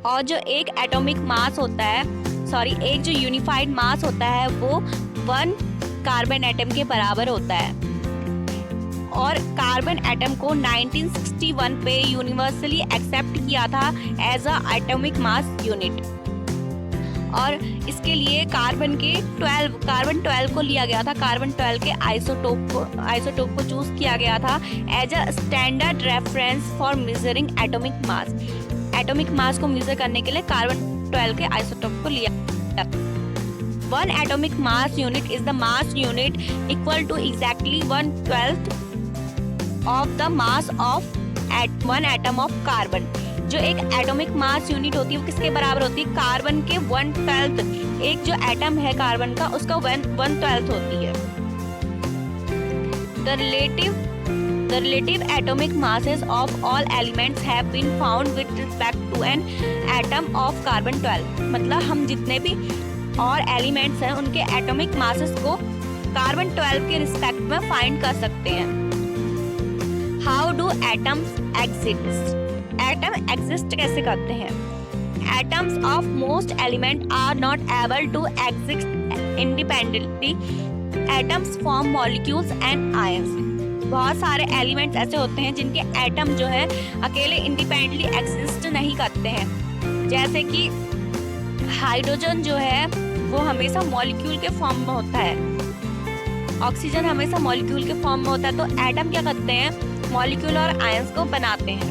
और जो एक एटॉमिक मास होता है, एक जो यूनिफाइड मास होता है वो 1 कार्बन एटम के बराबर होता है। और कार्बन एटम को 1961 पे यूनिवर्सली एक्सेप्ट किया था as a atomic mass unit. और इसके लिए कार्बन 12 को लिया गया था, कार्बन 12 के आइसोटोप को चूज किया गया था as a standard reference for measuring atomic mass. Atomic mass को मेजर करने के लिए कार्बन 12 के आइसोटोप को लिया। 1 atomic mass unit is the mass unit equal to exactly 1/12 of the mass of one atom of carbon। जो एक atomic mass unit होती है वो किसके बराबर होती है? कार्बन के 1/12। एक जो एटम है कार्बन का उसका 1/12 होती है। The relative atomic masses of all elements have been found with respect to an atom of carbon 12। मतलब हम जितने भी और एलिमेंट्स हैं उनके एटॉमिक मासेस को कार्बन 12 के रिस्पेक्ट में फाइंड कर सकते हैं। How do atoms exist? Atom exist कैसे करते हैं? Atoms of most element are not able to exist independently. Atoms form molecules and ions. बहुत सारे एलिमेंट्स ऐसे होते हैं जिनके एटम जो है अकेले इंडिपेंडेंटली एग्जिस्ट नहीं करते हैं। जैसे कि हाइड्रोजन जो है वो हमेशा मॉलिक्यूल के फॉर्म में होता है, ऑक्सीजन हमेशा मॉलिक्यूल के फॉर्म में होता है। तो एटम क्या करते हैं? मॉलिक्यूल और आयंस को बनाते हैं।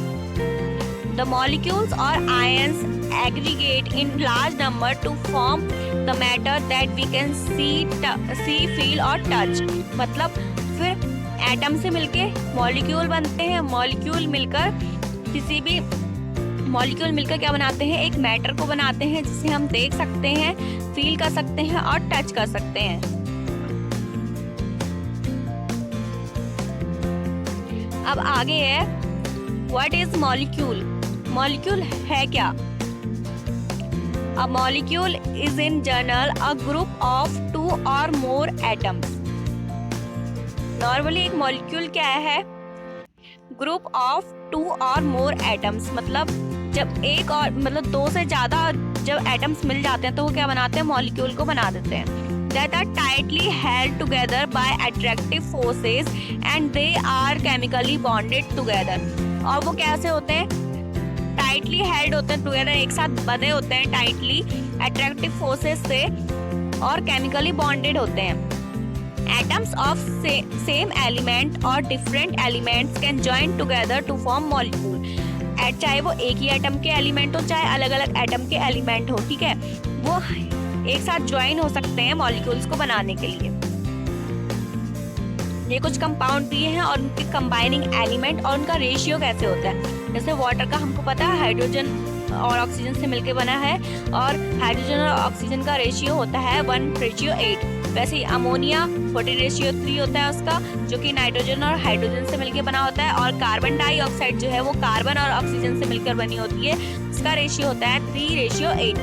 The molecules or ions aggregate in large number to form the matter that we can see feel or touch. मतलब फिर एटम से मिलके मॉलिक्यूल बनते हैं, मॉलिक्यूल मिलकर क्या बनाते हैं? एक मैटर को बनाते हैं जिसे हम देख सकते हैं, फील कर सकते हैं और टच कर सकते हैं। अब आगे है व्हाट इज मॉलिक्यूल? मॉलिक्यूल है क्या? अ molecule is in general a group of 2 और मोर एटम्स। नॉर्मली एक मॉलिक्यूल क्या है? ग्रुप ऑफ 2 और मोर एटम्स। मतलब जब 2 से ज्यादा जब एटम्स मिल जाते हैं तो वो क्या बनाते हैं? मॉलिक्यूल को बना देते हैं। That are tightly held together by attractive forces and they are chemically bonded together। और वो कैसे होते हैं? टाइटली हेल्ड होते हैं टुगेदर, एक साथ बंधे होते हैं टाइटली अट्रैक्टिव फोर्सेस से और केमिकली बॉन्डेड होते हैं। Atoms of same element or different elements can join together to form molecule. चाहे वो एक ही एटम के एलिमेंट हो चाहे अलग अलग एटम के एलिमेंट हो, ठीक है, वो एक साथ ज्वाइन हो सकते हैं मॉलिक्यूल्स को बनाने के लिए। ये कुछ कंपाउंड दिए हैं और उनके कंबाइनिंग एलिमेंट और उनका रेशियो कैसे होता है। जैसे वाटर का हमको पता है हाइड्रोजन और ऑक्सीजन से मिलकर बना है और हाइड्रोजन और ऑक्सीजन का रेशियो होता है 1:8। वैसे ही अमोनिया 40:3 होता है उसका, जो कि नाइट्रोजन और हाइड्रोजन से मिलकर बना होता है। और कार्बन डाइऑक्साइड जो है वो कार्बन और ऑक्सीजन से मिलकर बनी होती है, उसका रेशियो होता है 3:8।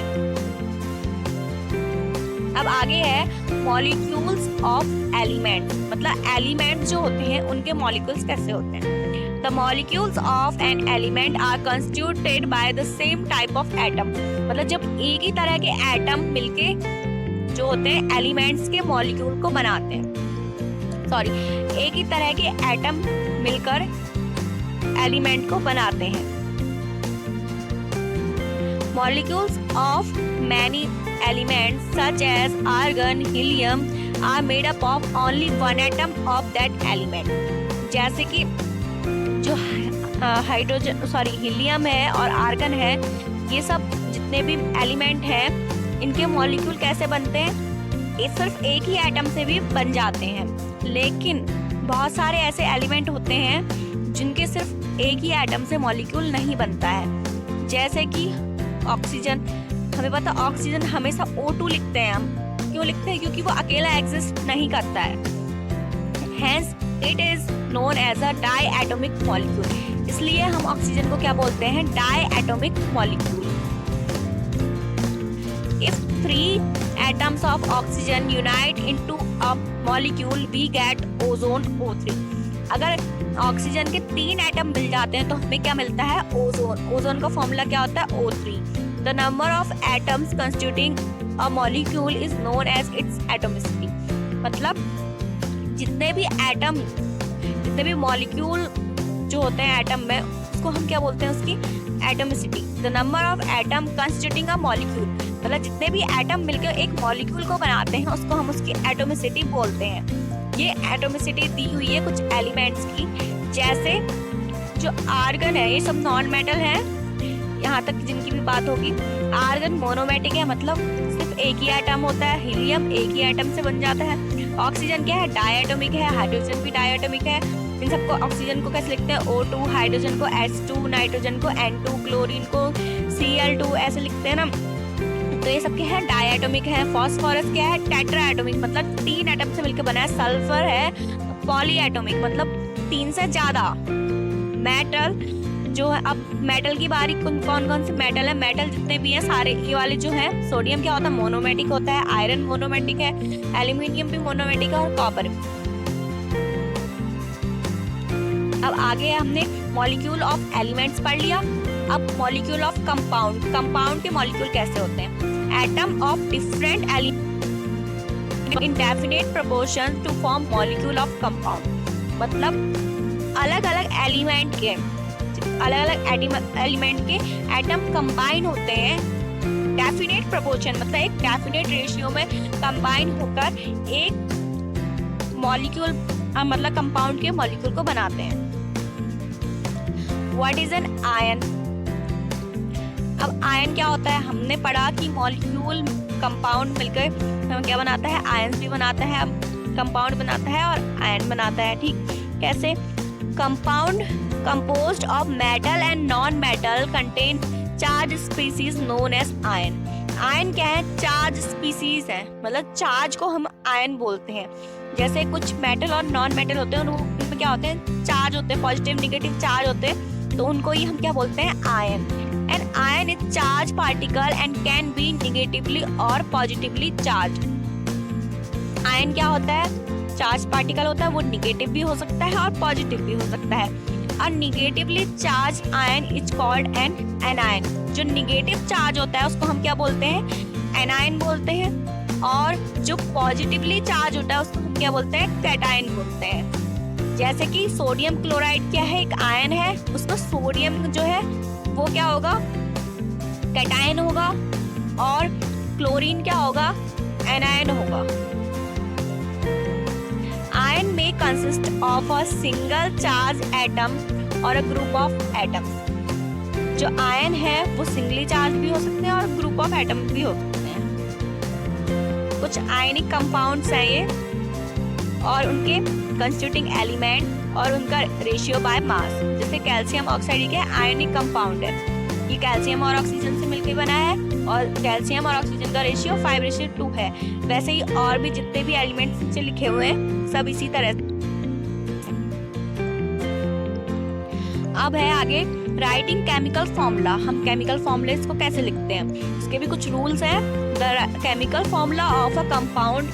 अब आगे है मॉलिक्यूल्स ऑफ एलिमेंट्स। मतलब एलिमेंट जो होते हैं उनके मॉलिक्यूल्स कैसे होते हैं। The molecules of an element are constituted by the same type of atom. मतलब जब एक ही तरह के एटम मिलके जो होते हैं एलिमेंट्स के मॉलिक्यूल को बनाते हैं, एक ही तरह के एटम मिलकर एलिमेंट को बनाते हैं। Molecules of many elements such as argon, helium are made up of only one atom of that element। जैसे कि जो हीलियम है और आर्गन है, ये सब जितने भी एलिमेंट हैं इनके मॉलिक्यूल कैसे बनते हैं? ये सिर्फ एक ही एटम से भी बन जाते हैं। लेकिन बहुत सारे ऐसे एलिमेंट होते हैं जिनके सिर्फ एक ही एटम से मॉलिक्यूल नहीं बनता है। जैसे कि ऑक्सीजन, हमें पता ऑक्सीजन हमेशा O2 लिखते हैं हम। क्यों लिखते हैं? क्योंकि वो अकेला एग्जिस्ट नहीं करता है। Hence it is known as a diatomic molecule। इसलिए हम ऑक्सीजन को क्या बोलते हैं? diatomic molecule। If 3 atoms of oxygen unite into a molecule we get ozone O3। अगर ऑक्सीजन के 3 एटम मिल जाते हैं तो हमें क्या मिलता है? ओजोन। ओजोन का फॉर्मूला क्या होता है? O3। The number of atoms constituting a molecule is known as its atomicity. मतलब जितने भी मॉलिक्यूल जो होते हैं एटम में, उसको हम क्या बोलते हैं, उसकी atomicity. The number of atom constituting a molecule, मतलब जितने भी एटम मिलकर एक मॉलिक्यूल को बनाते हैं उसको हम उसकी एटोमिसिटी बोलते हैं। ये एटोमिसिटी दी हुई है कुछ एलिमेंट्स की, जैसे जो आर्गन है, ये सब नॉन मेटल है, यहाँ तक जिनकी भी बात होगी। आर्गन मोनोमेटिक है, मतलब सिर्फ एक ही एटम होता है। हीलियम एक ही एटम से बन जाता है। ऑक्सीजन क्या है, डायएटॉमिक है। हाइड्रोजन भी डायएटॉमिक है। इन सबको, ऑक्सीजन को कैसे लिखते हैं, O2, हाइड्रोजन को H2, नाइट्रोजन को N2, क्लोरीन को Cl2, ऐसे लिखते हैं ना। तो ये सब क्या है, डायएटॉमिक है। फास्फोरस क्या है, टेट्राएटॉमिक, मतलब 3 एटम से मिलकर बना है। सल्फर है पॉलीएटॉमिक, मतलब 3 से ज्यादा। मेटल जो है, अब मेटल की बारी, कौन कौन से मेटल है, मेटल जितने भी हैं सारे, ये वाले जो है, सोडियम क्या होता है, मोनोमेटिक होता है। आयरन मोनोमेटिक है। एल्यूमिनियम भी मोनोमेटिक है, और कॉपर। अब आगे हमने मॉलिक्यूल ऑफ एलिमेंट्स पढ़ लिया। अब मॉलिक्यूल ऑफ कंपाउंड। कंपाउंड के मॉलिक्यूल कैसे होते हैं, atom of different element in definite proportion to form molecule of compound. मतलब अलग अलग एलिमेंट के एटम कंबाइन होते हैं डेफिनेट प्रोपोर्शन, मतलब एक डेफिनेट रेशियो में कंबाइन होकर एक मॉलिक्यूल, मतलब कंपाउंड के मॉलिक्यूल को बनाते हैं। What is an ion. अब आयन क्या होता है, हमने पढ़ा कि मॉलिक्यूल कंपाउंड मिलकर क्या बनाता है, आयन भी बनाता है, कंपाउंड बनाता है और आयन बनाता है। ठीक, कैसे, compound composed of metal and non-metal contain charge species known as ion। Ion क्या है, चार्ज स्पीसीज है, मतलब चार्ज को हम आयन बोलते हैं। जैसे कुछ मेटल और नॉन मेटल होते हैं, उनमें क्या होते हैं, चार्ज होते हैं, पॉजिटिव निगेटिव चार्ज होते हैं, तो उनको ही हम क्या बोलते हैं, ion. An ion is charge particle and can be negatively or positively charge. Ion क्या होता है, चार्ज पार्टिकल होता है, वो निगेटिव भी हो सकता है और पॉजिटिव भी हो सकता है। A negatively charged ion is called an anion। जो निगेटिव चार्ज होता है उसको हम क्या बोलते हैं, एनायन बोलते हैं, और जो पॉजिटिवली चार्ज होता है उसको हम क्या बोलते हैं, कैटायन बोलते हैं। जैसे कि सोडियम क्लोराइड क्या है, एक आयन है, उसका सोडियम जो है वो क्या होगा, कैटायन होगा, और क्लोरीन क्या होगा, एनायन होगा। Ion may consist of a single charge atom or a group of atoms। जो आयन है वो सिंगली चार्ज भी हो सकते हैं और ग्रुप ऑफ एटम भी हो सकते हैं। कुछ आयनिक कंपाउंड्स हैं ये, और उनके कंस्टिट्यूटिंग एलिमेंट और उनका रेशियो बाय मास। जैसे कैल्शियम ऑक्साइड के आयनिक कंपाउंड है, ये कैल्शियम और ऑक्सीजन से मिलकर बना है, और कैल्शियम और ऑक्सीजन का रेशियो 5:2 है। वैसे ही और भी जितने भी एलिमेंट्स नीचे लिखे हुए हैं सब इसी तरह। अब है आगे राइटिंग केमिकल फॉर्मूला। हम केमिकल फॉर्मूले को कैसे लिखते हैं, इसके भी कुछ रूल्स हैं। The chemical formula of a compound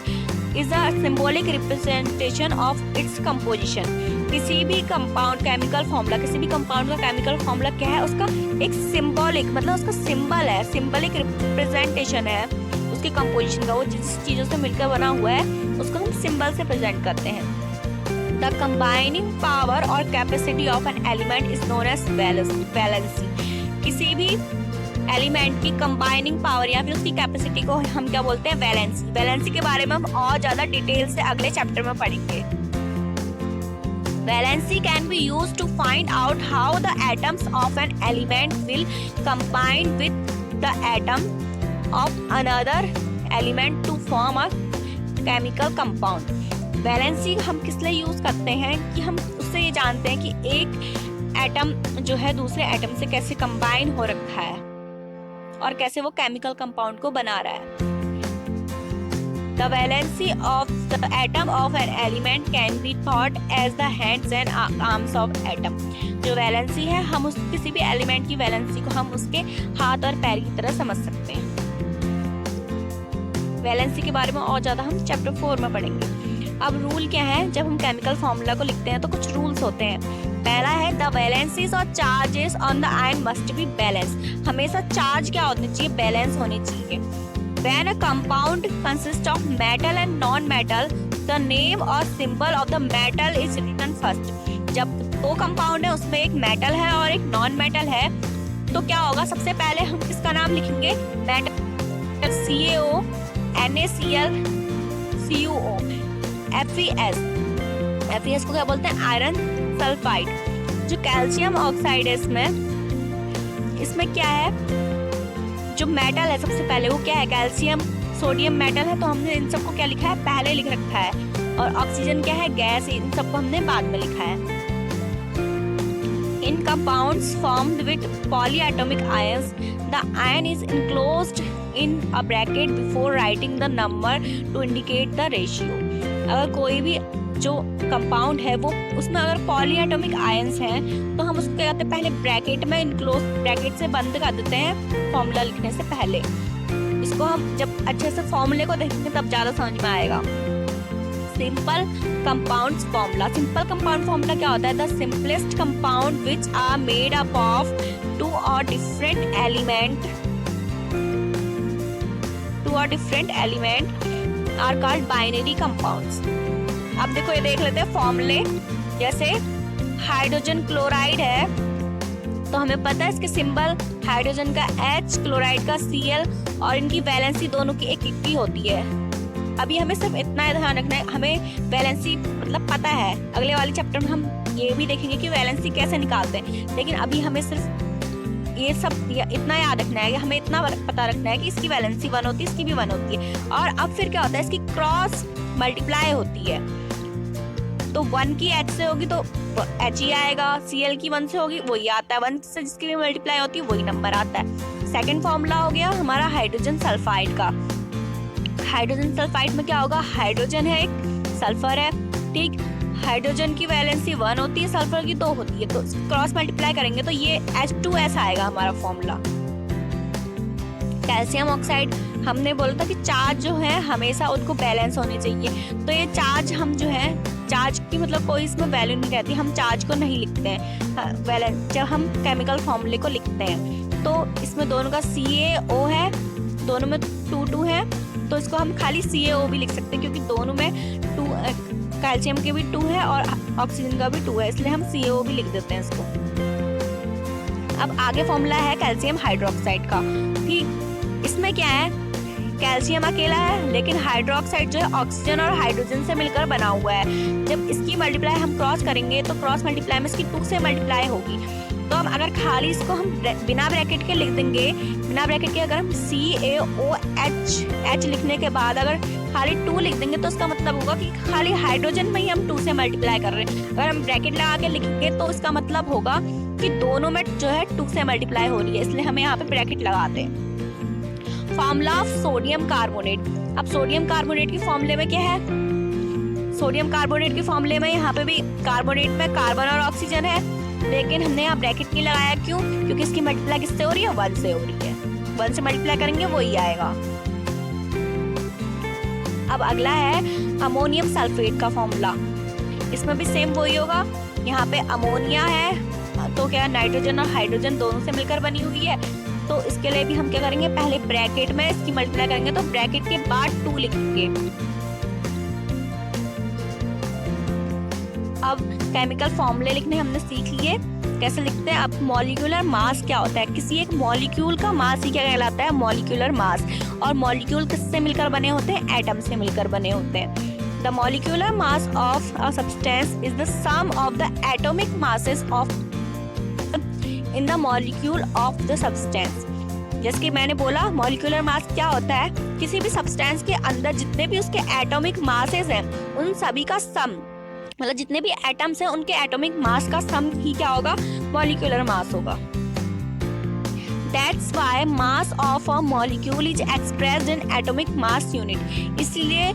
is a symbolic representation of its composition. किसी भी कंपाउंड केमिकल फॉर्मूला, किसी भी कंपाउंड का केमिकल फॉर्मूला क्या है, उसका एक सिंबॉलिक, मतलब उसका सिंबल है, सिंबॉलिक रिप्रेजेंटेशन है उसकी कंपोजिशन का। वो जिस चीजों से मिलकर बना हुआ है उसको हम सिंबल से प्रेजेंट करते हैं। The combining power or capacity of an element is known as valency. किसी भी एलिमेंट की कंबाइनिंग पावर या फिर उसकी कैपेसिटी को हम क्या बोलते हैं, वैलेंसी। वैलेंसी के बारे में हम और ज्यादा डिटेल से अगले चैप्टर में पढ़ेंगे। Valency can be used to find out how the atoms of an element will combine with the atom of another element to form a chemical compound। Valency हम किस लिए यूज करते हैं कि हम उससे ये जानते हैं कि एक एटम जो है दूसरे एटम से कैसे कंबाइन हो रखा है और कैसे वो केमिकल कंपाउंड को बना रहा है। The valency of the atom of an element can be thought as the hands and arms of atom। जो वैलेंसी है, हम उस किसी भी एलिमेंट की वैलेंसी को हम उसके हाथ और पैर की तरह समझ सकते हैं। वैलेंसी के बारे में और ज्यादा हम चैप्टर 4 में पढ़ेंगे। अब रूल क्या है, जब हम केमिकल फॉर्मूला को लिखते हैं तो कुछ रूल्स होते हैं। पहला है द वैलेंसीज और charges on the ion must be balance. हमेशा चार्ज क्या होनी चाहिए, बैलेंस होनी चाहिए। When a compound consists of metal and non-metal, the name or symbol of the metal is written first. जब दो कंपाउंड है उसमें एक मेटल है और एक नॉन मेटल है तो क्या होगा, सबसे पहले हम किसका नाम लिखेंगे, metal CaO, NaCl, CuO, FeS को क्या बोलते हैं, आयरन सल्फाइड। जो कैल्शियम ऑक्साइड है इसमें क्या है, जो मेटल है सबसे पहले वो क्या है, कैल्शियम, सोडियम मेटल है तो हमने इन सबको क्या लिखा है, पहले लिख रखा है। और ऑक्सीजन क्या है, गैस, इन सबको हमने बाद में लिखा है। In compounds formed with polyatomic ions, the ion is enclosed in a bracket before writing the number to indicate the ratio. अगर कोई भी जो कंपाउंड है वो उसमें अगर पॉलीएटॉमिक आयंस हैं तो हम उसको क्या करते हैं, पहले ब्रैकेट में इनक्लोज, ब्रैकेट से बंद कर देते हैं फॉर्मूला लिखने से पहले। इसको हम जब अच्छे से फॉर्मूले को देखेंगे तब ज़्यादा समझ में आएगा। Simple compounds formula, simple compound formula क्या होता है, the simplest compound which are made up of two or different element are called binary compounds. अब देखो ये देख लेते हैं फॉर्मूले, जैसे हाइड्रोजन क्लोराइड है तो हमें पता है इसके सिंबल हाइड्रोजन का H, क्लोराइड का Cl और इनकी वैलेंसी दोनों की एक ही होती है। अभी हमें सिर्फ इतना ध्यान रखना है, हमें वैलेंसी मतलब पता है, अगले वाले चैप्टर में हम ये भी देखेंगे कि वैलेंसी कैसे निकालते हैं, लेकिन अभी हमें सिर्फ ये सब इतना याद रखना है कि हमें इतना पता रखना है कि इसकी वैलेंसी 1 होती है, इसकी भी 1 होती है। और अब फिर क्या होता है, इसकी क्रॉस मल्टीप्लाई होती है तो 1 की H से होगी तो H ही आएगा, Cl की 1 से होगी वही आता है, 1 से जिसकी भी मल्टीप्लाई होती है वही नंबर आता है। सेकंड फॉर्मूला हो गया हमारा हाइड्रोजन सल्फाइड का। हाइड्रोजन सल्फाइड में क्या होगा, हाइड्रोजन है एक, सल्फर है, ठीक, हाइड्रोजन की वैलेंसी 1 होती है, सल्फर की 2 होती है, तो क्रॉस मल्टीप्लाई करेंगे तो ये H2S आएगा हमारा फॉर्मूला। कैल्शियम ऑक्साइड, हमने बोला था कि चार्ज जो है हमेशा उनको बैलेंस होनी चाहिए, तो ये चार्ज हम जो है, चार्ज की मतलब कोई इसमें वैल्यू नहीं रहती, हम चार्ज को नहीं लिखते हैं बैलेंस, जब हम केमिकल फॉर्मूले को लिखते हैं तो इसमें दोनों का CaO है, दोनों में 2 है तो इसको हम खाली CaO भी लिख सकते हैं क्योंकि दोनों में 2, कैल्शियम के भी 2 है और ऑक्सीजन का भी 2 है, इसलिए हम CaO भी लिख देते हैं इसको। अब आगे फॉर्मूला है कैल्शियम हाइड्रोक्साइड का, ठीक, इसमें क्या है, कैल्शियम अकेला है लेकिन हाइड्रोक्साइड जो है ऑक्सीजन और हाइड्रोजन से मिलकर बना हुआ है। जब इसकी मल्टीप्लाई हम क्रॉस करेंगे तो क्रॉस मल्टीप्लाई में इसकी 2 से मल्टीप्लाई होगी, तो हम अगर खाली इसको हम बिना ब्रैकेट के लिख देंगे, बिना ब्रैकेट के अगर हम CaOH लिखने के बाद अगर खाली 2 लिख देंगे तो उसका मतलब होगा कि खाली हाइड्रोजन में ही हम 2 से मल्टीप्लाई कर रहे हैं। अगर हम ब्रैकेट लगा के लिखेंगे तो इसका मतलब होगा कि दोनों में जो है 2 से मल्टीप्लाई हो रही है, इसलिए हमें यहाँ पे ब्रैकेट लगाते हैं। फॉर्मूला ऑफ सोडियम कार्बोनेट, अब सोडियम कार्बोनेट की फॉर्मूले में क्या है, सोडियम कार्बोनेट के फॉर्मूले में यहाँ पे भी कार्बोनेट में कार्बन और ऑक्सीजन है, लेकिन हमने यहाँ ब्रैकेट नहीं लगाया, क्यों, क्योंकि इसकी मल्टीप्लाई किससे हो रही है, 1 से हो रही है, 1 से मल्टीप्लाई करेंगे वही आएगा। अब अगला है अमोनियम सल्फेट का फॉर्मूला, इसमें भी सेम वही होगा, यहाँ पे अमोनिया है तो क्या नाइट्रोजन और हाइड्रोजन दोनों से मिलकर बनी हुई है, तो इसके लिए भी हम क्या करेंगे, पहले ब्रैकेट में इसकी मल्टीप्लाई करेंगे तो ब्रैकेट के बाद 2 लिखेंगे। अब केमिकल फॉर्मूले लिखने हमने सीख लिए, कैसे लिखते हैं। अब मॉलिक्यूलर मास क्या होता है, किसी एक मॉलिक्यूल का मास ही क्या कहलाता है, मॉलिक्यूलर मास। और मॉलिक्यूल किससे मिलकर बने होते हैं, एटम से मिलकर बने होते हैं। The molecular mass of a substance is the sum of the atomic masses of in the molecule of the substance. जैसे कि मैंने बोला मॉलिक्यूलर मास क्या होता है, किसी भी सब्सटेंस के अंदर जितने भी उसके एटॉमिक मासेस हैं उन सभी का सम, मतलब जितने भी एटम्स हैं उनके एटॉमिक मास का सम ही क्या होगा, मॉलिक्यूलर मास होगा। That's why mass of a molecule is expressed in atomic mass unit। इसलिए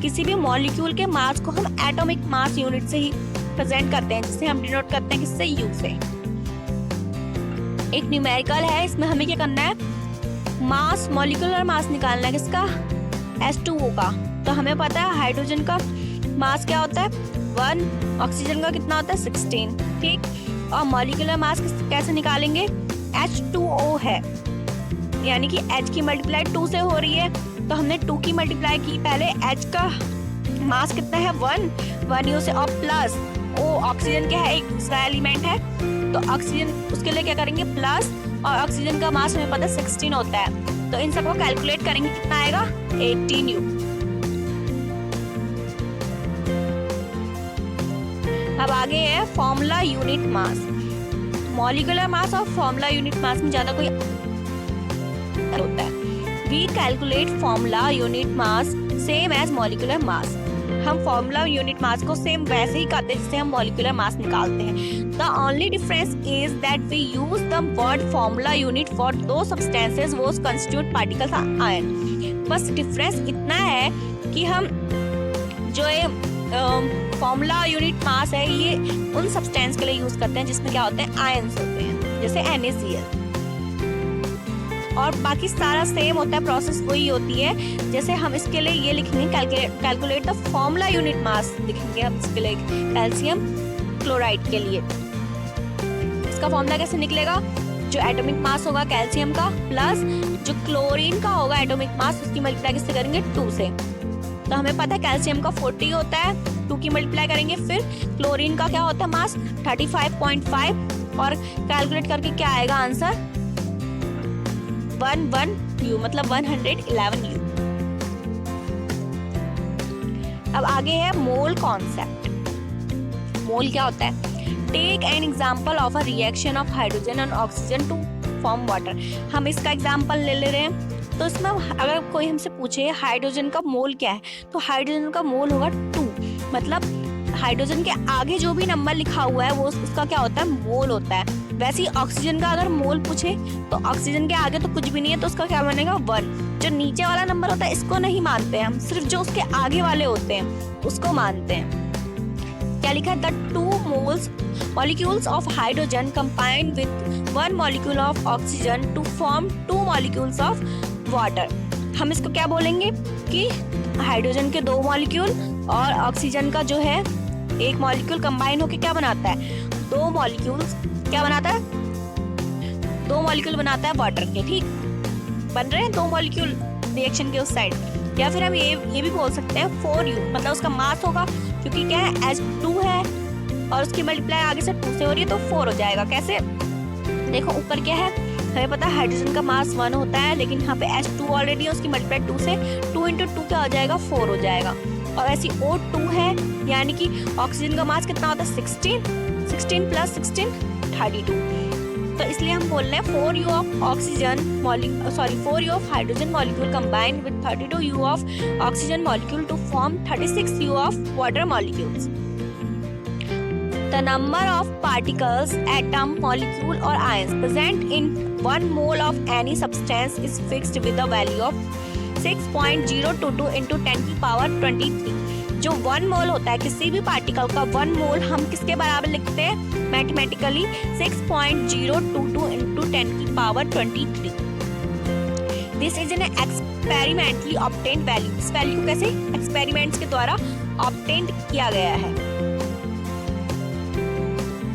किसी भी मॉलिक्यूल के मास को हम एटॉमिक मास यूनिट से ही प्रेजेंट करते हैं, जिसे हम डिनोट करते हैं किससे, U से। एक न्यूमेरिकल है, इसमें हमें क्या करना है, मास, मॉलिक्यूलर मास निकालना है किसका, H2O का। तो हमें पता है हाइड्रोजन का मास क्या होता है, 1, ऑक्सीजन का कितना होता है 16, ठीक। और मॉलिक्यूलर मास कैसे निकालेंगे, H2O है, यानी कि H की मल्टीप्लाई 2 से हो रही है, तो हमने 2 की मल्टीप्लाई की पहले, H का मास कितना है 1 U से, और प्लस O ऑक्सीजन क्या है, एक दूसरा एलिमेंट है, तो ऑक्सीजन उसके लिए क्या करेंगे प्लस, और ऑक्सीजन का मास हमें पता है 16 होता है, तो इन सबको कैलकुलेट करेंगे कितना आएगा 18U। अब आगे है formula unit mass. Molecular mass और फॉर्मूला यूनिट मास में ज्यादा कोई होता है। We calculate formula unit mass same as molecular mass. हम फॉर्मूला यूनिट मास को सेम वैसे ही करते हैं जिससे हम मॉलिक्यूलर मास निकालते हैं। The only difference is that we use the word formula unit for दो substances which constitute particles of ion. बस डिफरेंस इतना है कि हम जो फॉर्मूला यूनिट मास है ये उन सब्सटेंस के लिए यूज करते हैं जिसमें क्या होते हैं आयंस होते हैं, जैसे NaCl, और बाकी सारा सेम होता है, प्रोसेस वही होती है। जैसे हम इसके लिए ये लिखेंगे कैलकुलेट द फॉर्मूला यूनिट मास लिखेंगे हम इसके लिए कैल्शियम क्लोराइड के लिए। इसका फॉर्मूला कैसे निकलेगा, जो एटॉमिक मास होगा कैल्शियम का प्लस जो क्लोरीन का होगा एटॉमिक मास, उसकी मल्टीप्लाई किससे करेंगे 2 से। तो हमें पता है कैल्शियम का 40 होता है, 2 की मल्टीप्लाई करेंगे, फिर क्लोरीन का क्या होता है मास 35.5, और कैलकुलेट करके क्या आएगा आंसर 11U, मतलब 111U। अब आगे है मोल कॉन्सेप्ट। मोल क्या होता है, take an example of a reaction of hydrogen and oxygen to form water. हम इसका एग्जाम्पल ले रहे हैं, तो इसमें अगर कोई हमसे पूछे हाइड्रोजन का मोल क्या है, तो हाइड्रोजन का मोल होगा 2, मतलब हाइड्रोजन के आगे जो भी नंबर लिखा हुआ है वो उसका क्या होता है मोल होता है। वैसे ही ऑक्सीजन का अगर मोल पूछे तो ऑक्सीजन के आगे तो कुछ भी नहीं है, तो उसका क्या बनेगा 1। जो नीचे वाला नंबर होता है इसको नहीं मानते हैं हम, सिर्फ जो उसके आगे वाले होते हैं उसको मानते हैं। क्या लिखा है, the 2 molecules of hydrogen combine with 1 molecule of oxygen to form 2 molecules of water। हम इसको क्या बोलेंगे कि हाइड्रोजन के 2 मॉलिक्यूल और ऑक्सीजन का जो है 1 मॉलिक्यूल कंबाइन होकर क्या बनाता है 2 मॉलिक्यूल्स, क्या बनाता है 2 मॉलिक्यूल बनाता है वाटर के, ठीक बन रहे हैं 2 मॉलिक्यूल रिएक्शन के उस साइड। या फिर हम ये भी बोल सकते हैं 4U, मतलब उसका मास होगा, क्योंकि क्या है H2 है और उसकी मल्टीप्लाई आगे से 2 से हो रही है तो 4 हो जाएगा। कैसे, देखो ऊपर क्या है, हमें पता है हाइड्रोजन का मास 1 होता है, लेकिन यहाँ पे H2 ऑलरेडी है, उसकी मल्टीप्लाई 2 से 2 × 2 क्या हो जाएगा 4 हो जाएगा। और ऐसी O2 है, यानी कि ऑक्सीजन का मास कितना होता है 16 + 16 32। तो इसलिए हम बोल रहे हैं 4U of oxygen 4U of hydrogen molecule combine with 32U of oxygen molecule to form 36U of water molecules. The number of particles, atom, molecule or ions present in 1 mole of any substance is fixed with a value of 6.022 × 10⁻23। जो 1 मोल होता है किसी भी particle का 1 मोल हम किसके बराबर लिखते हैं mathematically 6.022 × 10⁻23। This is an experimentally obtained value. इस वैल्यू को कैसे एक्सपेरिमेंट्स के द्वारा ऑब्टेन्ड किया गया है।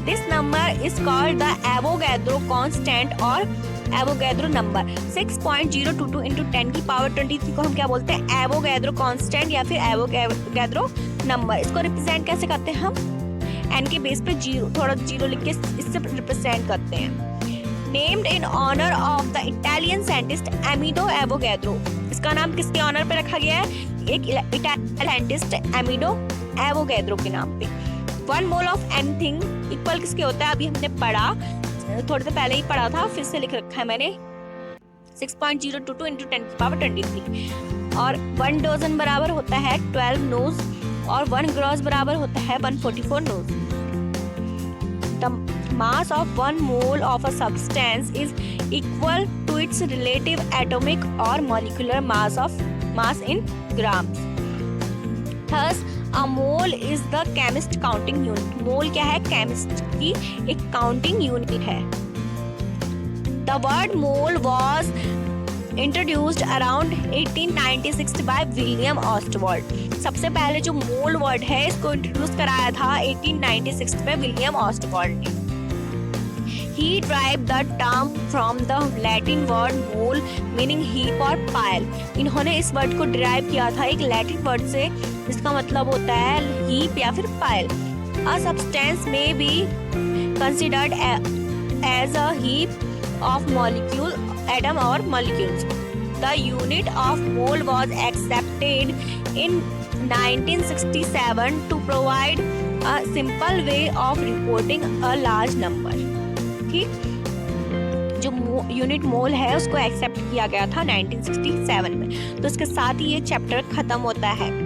This number is called the Avogadro constant और Avogadro number। 6.022 × 10⁻23 को हम क्या बोलते हैं Avogadro constant या फिर Avogadro number। इसको रिप्रेजेंट कैसे करते हैं हम n के बेस पे 0 थोड़ा 0 लिख के इससे रिप्रेजेंट करते हैं। Named in honor of the Italian scientist Amedeo Avogadro। इसका नाम किसके ऑनर पे रखा गया है, एक इटालियन साइंटिस्ट Amedeo Avogadro के नाम पे। 1 मोल ऑफ एनीथिंग इक्वल किसके होता है, अभी हमने पढ़ा थोड़ी देर पहले ही पढ़ा था, फिर से लिख रखा है मैंने 6.022 × 10⁻23। और 1 डोजन बराबर होता है 12 नोज और 1 ग्रॉस बराबर होता है 144 नोज। The mass of 1 mole of a substance is equal to its relative atomic और molecular mass in grams. Thus A mole is the chemist counting unit। Mole क्या है, केमिस्ट की एक काउंटिंग यूनिट है। The word mole was introduced around 1896 by William Ostwald। सबसे पहले जो मोल word है इसको इंट्रोड्यूस कराया था 1896 में विलियम ऑस्टबॉर्न ने। He derived the term from the Latin word mole meaning heap or pile. इन्होंने इस वर्ड को डिराइव किया था एक लैटिन वर्ड से जिसका मतलब होता है heap या फिर pile. A substance may be considered as a heap of molecule, atom or molecules. The unit of mole was accepted in 1967 to provide a simple way of reporting a large number. जो unit mole है उसको accept किया गया था 1967 में। तो इसके साथ ही ये चैप्टर खत्म होता है।